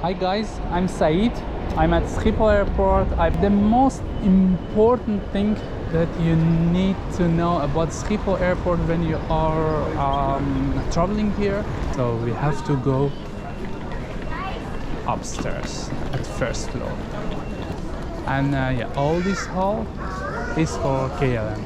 Hi guys, I'm Said. I'm at Schiphol Airport. The most important thing that you need to know about Schiphol Airport when you are traveling here. So we have to go upstairs at first floor. And yeah, all this hall is for KLM.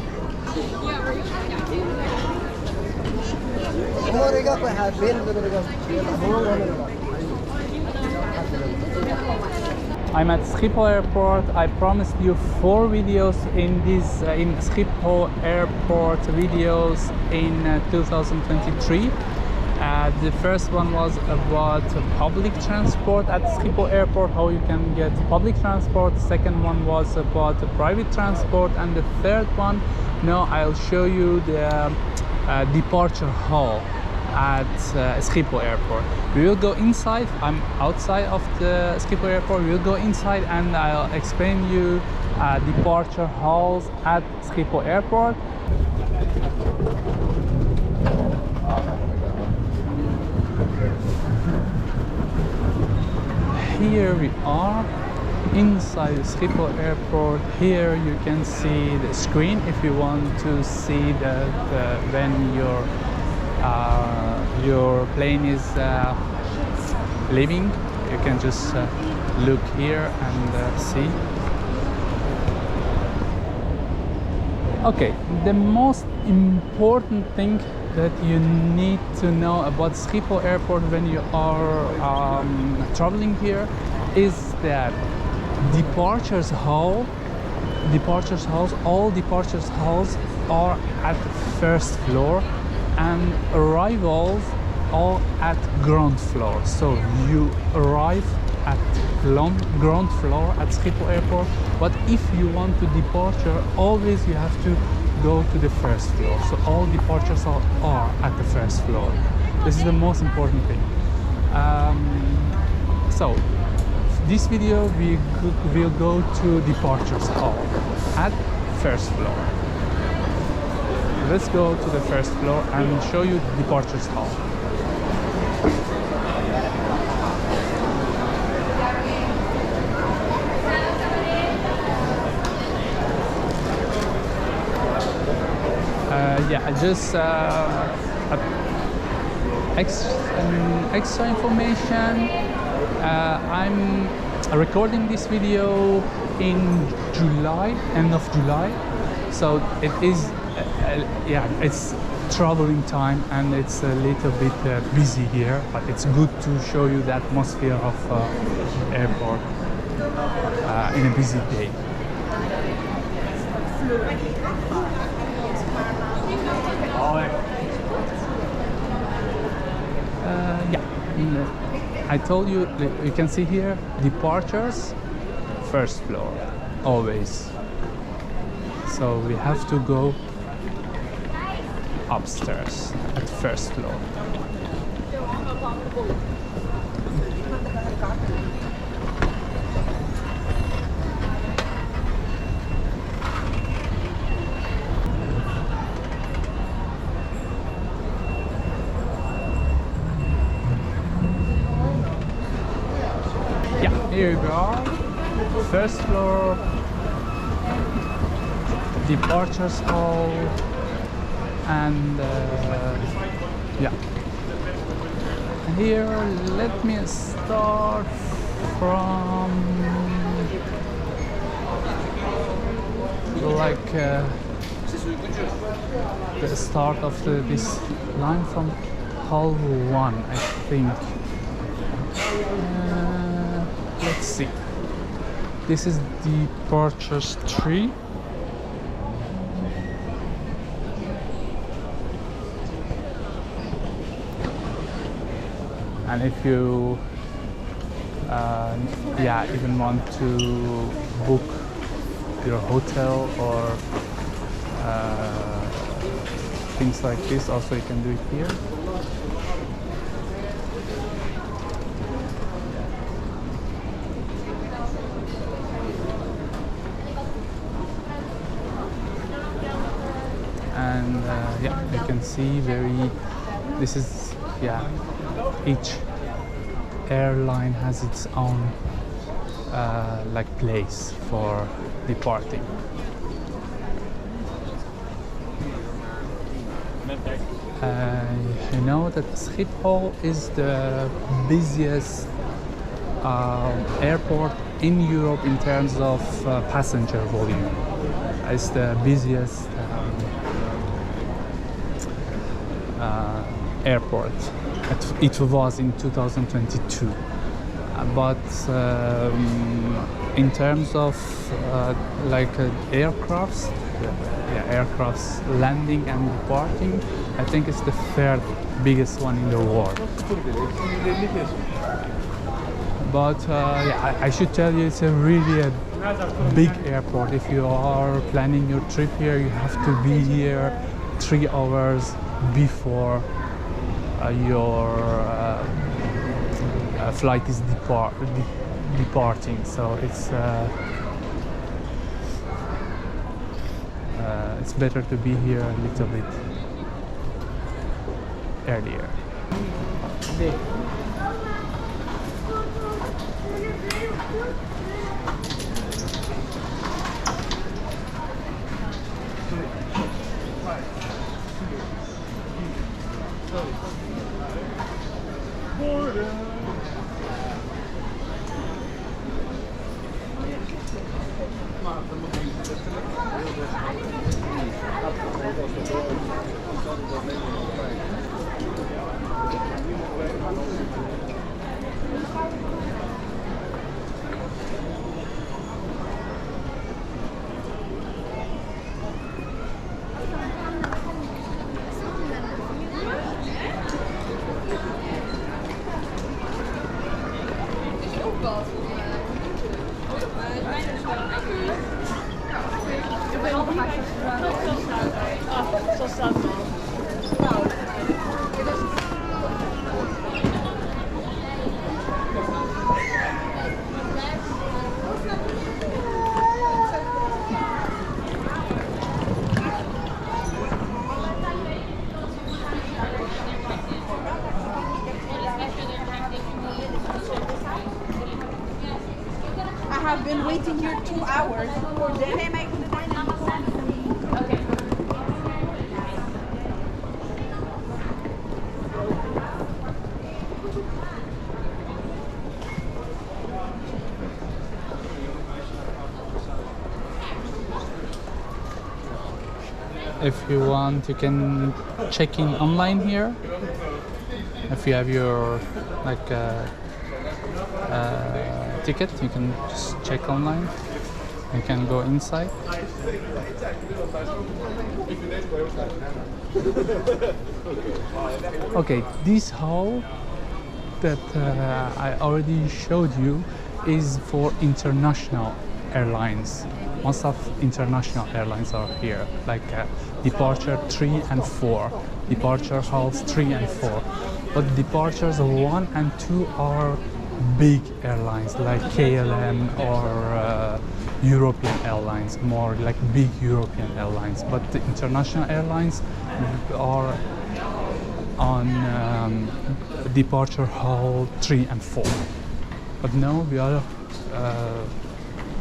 I'm at Schiphol Airport. I promised you 4 videos in this in Schiphol Airport videos in 2023. The first one was about public transport at Schiphol Airport, how you can get public transport. The second one was about private transport, and the third one, now I'll show you the departure hall at Schiphol Airport. We will go inside. I'm outside of the Schiphol Airport. We will go inside and I'll explain you departure halls at Schiphol Airport. Here we are inside Schiphol Airport. Here you can see the screen if you want to see that when your plane is leaving. You can just look here and see. Okay, the most important thing that you need to know about Schiphol Airport when you are traveling here is that all departures halls are at the first floor and arrivals are at ground floor. So you arrive at ground floor at Schiphol Airport, but if you want to departure, always you have to go to the first floor. So all departures are at the first floor. This is the most important thing. So this video we will go to departures hall at first floor. Let's go to the first floor and show you the departures hall. Yeah, just extra information. I'm recording this video in July, end of July, so it is yeah, it's traveling time and it's a little bit busy here, but it's good to show you the atmosphere of airport in a busy day. Yeah, I told you, you can see here departures first floor always, so we have to go upstairs at first floor. Yeah, here we are, first floor, departures hall. And yeah, here let me start from like the start of this line from hall 1, I think. Let's see, this is departures 3. And if you yeah, even want to book your hotel or things like this, also you can do it here. And yeah, you can see this is, yeah, each airline has its own like place for departing. You know that Schiphol is the busiest airport in Europe in terms of passenger volume. It's the busiest airport. It was in 2022. But in terms of aircrafts, aircrafts landing and departing, I think it's the third biggest one in the world. But I should tell you, it's a really big airport. If you are planning your trip here, you have to be here 3 hours before your flight is departing. So it's better to be here a little bit earlier. I have been waiting here 2 hours for the payment. Okay. If you want, you can check in online here. If you have your ticket, you can just check online. You can go inside. Okay, this hall that I already showed you is for international airlines. Most of international airlines are here, like departure 3 and 4, departure halls 3 and 4. But departures 1 and 2 are big airlines like KLM or European airlines, more like big European airlines. But the international airlines are on departure hall 3 and 4. But now we are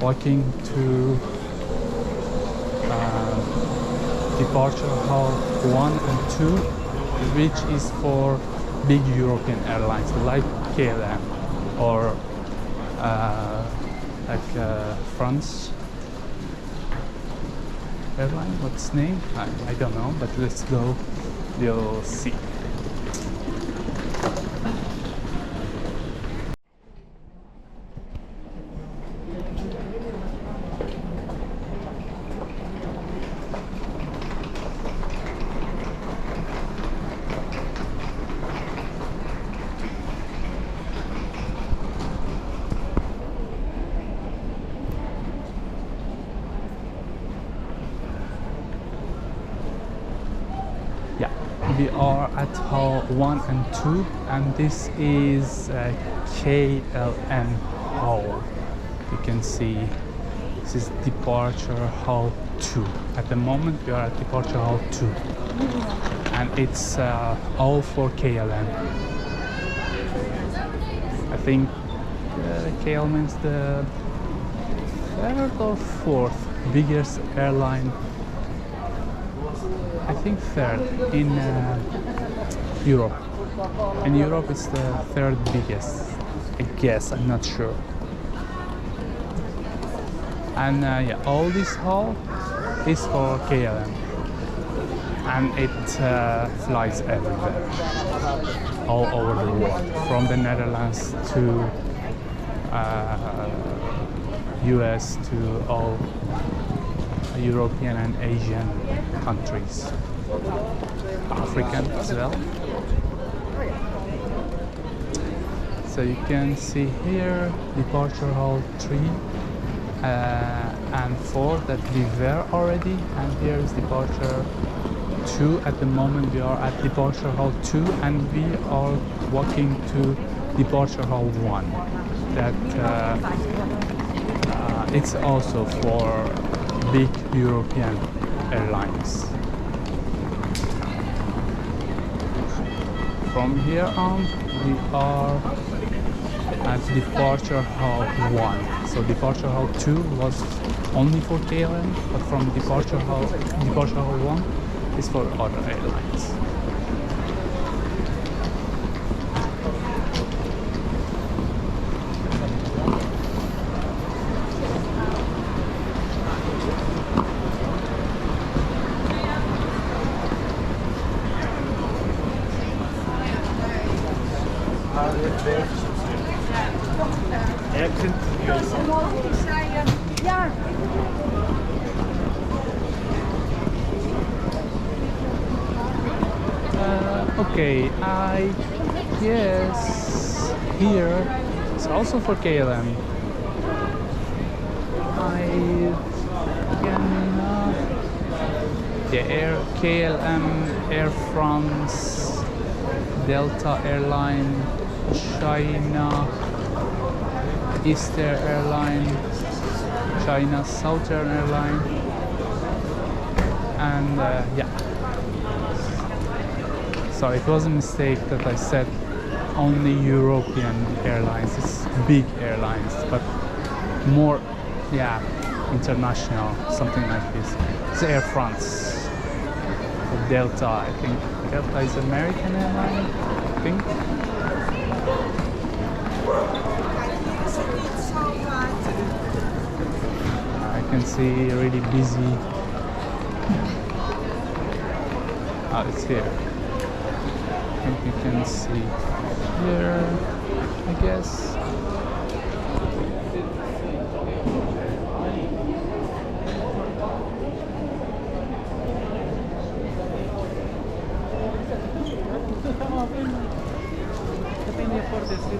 walking to departure hall 1 and 2, which is for big European airlines like KLM or France airline. What's the name? I don't know, but let's go. You'll see. We are at hall 1 and 2, and this is KLM hall. You can see this is departure hall 2. At the moment we are at departure hall 2, and it's all for KLM. I think KLM is the third or fourth biggest airline. I think third in Europe. In Europe, it's the third biggest. I guess, I'm not sure. And yeah, all this hall is for KLM, and it flies everywhere, all over the world, from the Netherlands to US to all European and Asian countries, African as well. So you can see here departure hall 3 and 4 that we were already, and here is departure 2. At the moment we are at departure hall 2 and we are walking to departure hall 1. That it's also for big European airlines. From here on we are at departure hall 1. So departure hall 2 was only for KLM, but from departure hall 1 is for other airlines. Okay, I guess here it's also for KLM. The KLM, Air France, Delta Airline, China, Eastern Airline, China Southern Airline, and yeah. So it was a mistake that I said only European airlines. It's big airlines, but more, yeah, international, something like this. It's Air France, Delta. I think Delta is American airline. I think. I can see really busy. Oh, it's here. I think you can see here, I guess.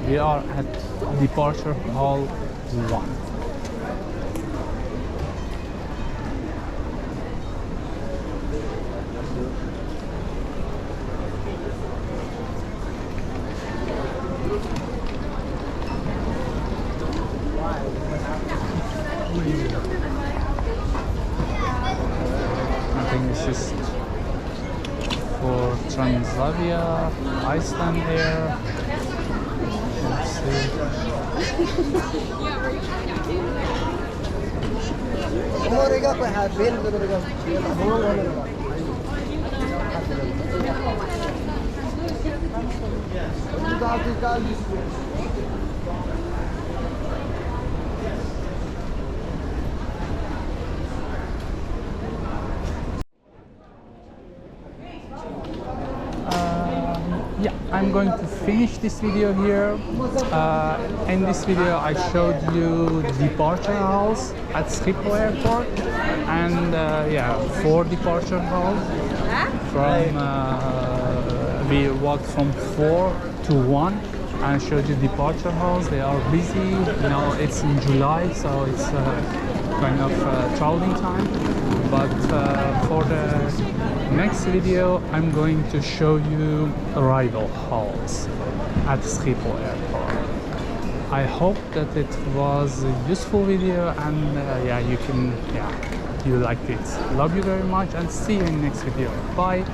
We are at departure hall 1. I think this is for Transavia, Iceland Air. Let's see. Yeah, I'm going to finish this video here. In this video I showed you departure halls at Schiphol Airport, and yeah, 4 departure halls. From we walked from 4 to 1 and showed you departure halls. They are busy. Now it's in July, so it's kind of traveling time. But for the next video I'm going to show you arrival halls at Schiphol Airport. I hope that it was a useful video, and yeah, you liked it. Love you very much, and see you in the next video. Bye.